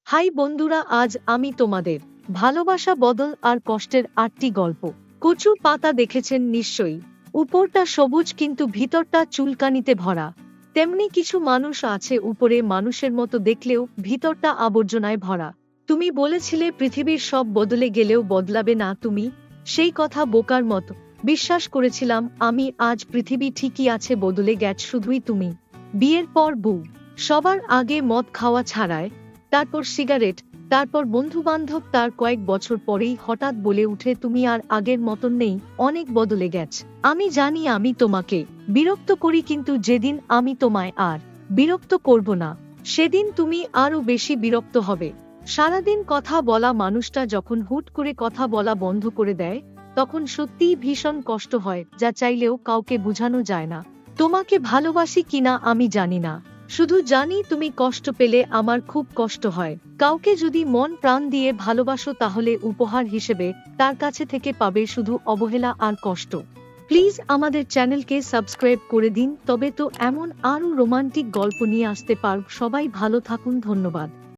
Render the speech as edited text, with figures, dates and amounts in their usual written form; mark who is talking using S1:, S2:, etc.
S1: High বন্ধুরা, আজ আমি তোমাদের ভালোবাসা বদল আর কষ্টের 8টি গল্প। কচু পাতা দেখেছেন নিশ্চয়ই, উপরটা সবুজ কিন্তু ভিতরটা চুলকানিতে ভরা। তেমনি কিছু মানুষ আছে, উপরে মানুষের মতো দেখলেও ভিতরটা আবর্জনায় ভরা। তুমি বলেছিলে পৃথিবীর সব বদলে গেলেও বদলাবে না তুমি, সেই কথা বোকার মতো বিশ্বাস করেছিলাম আমি। আজ পৃথিবী ঠিকই আছে, বদলে গেছ শুধুই তুমি। বিয়ের পর বউ, সবার আগে মদ খাওয়া ছাড়ায়, তারপর সিগারেট, তারপর বন্ধুবান্ধব, তার কয়েক বছর পরেই হঠাৎ বলে উঠে তুমি আর আগের মতন নেই, অনেক বদলে গেছ। আমি জানি আমি তোমাকে বিরক্ত করি, কিন্তু যেদিন আমি তোমায় আর বিরক্ত করব না, সেদিন তুমি আরো বেশি বিরক্ত হবে। সারাদিন কথা বলা মানুষটা যখন হুট করে কথা বলা বন্ধ করে দেয়, তখন সত্যিই ভীষণ কষ্ট হয়, যা চাইলেও কাউকে বোঝানো যায় না। তোমাকে ভালোবাসি কিনা আমি জানি না, শুধু জানি তুমি কষ্ট পেলে আমার খুব কষ্ট হয়। কাউকে যদি মন প্রাণ দিয়ে ভালোবাসো, তাহলে উপহার হিসেবে তার কাছে থেকে পাবে শুধু অবহেলা আর কষ্ট। প্লিজ আমাদের চ্যানেলকে সাবস্ক্রাইব করে দিন, তবে তো এমন আরও রোমান্টিক গল্প নিয়ে আসতে পারব। সবাই ভালো থাকুন, ধন্যবাদ।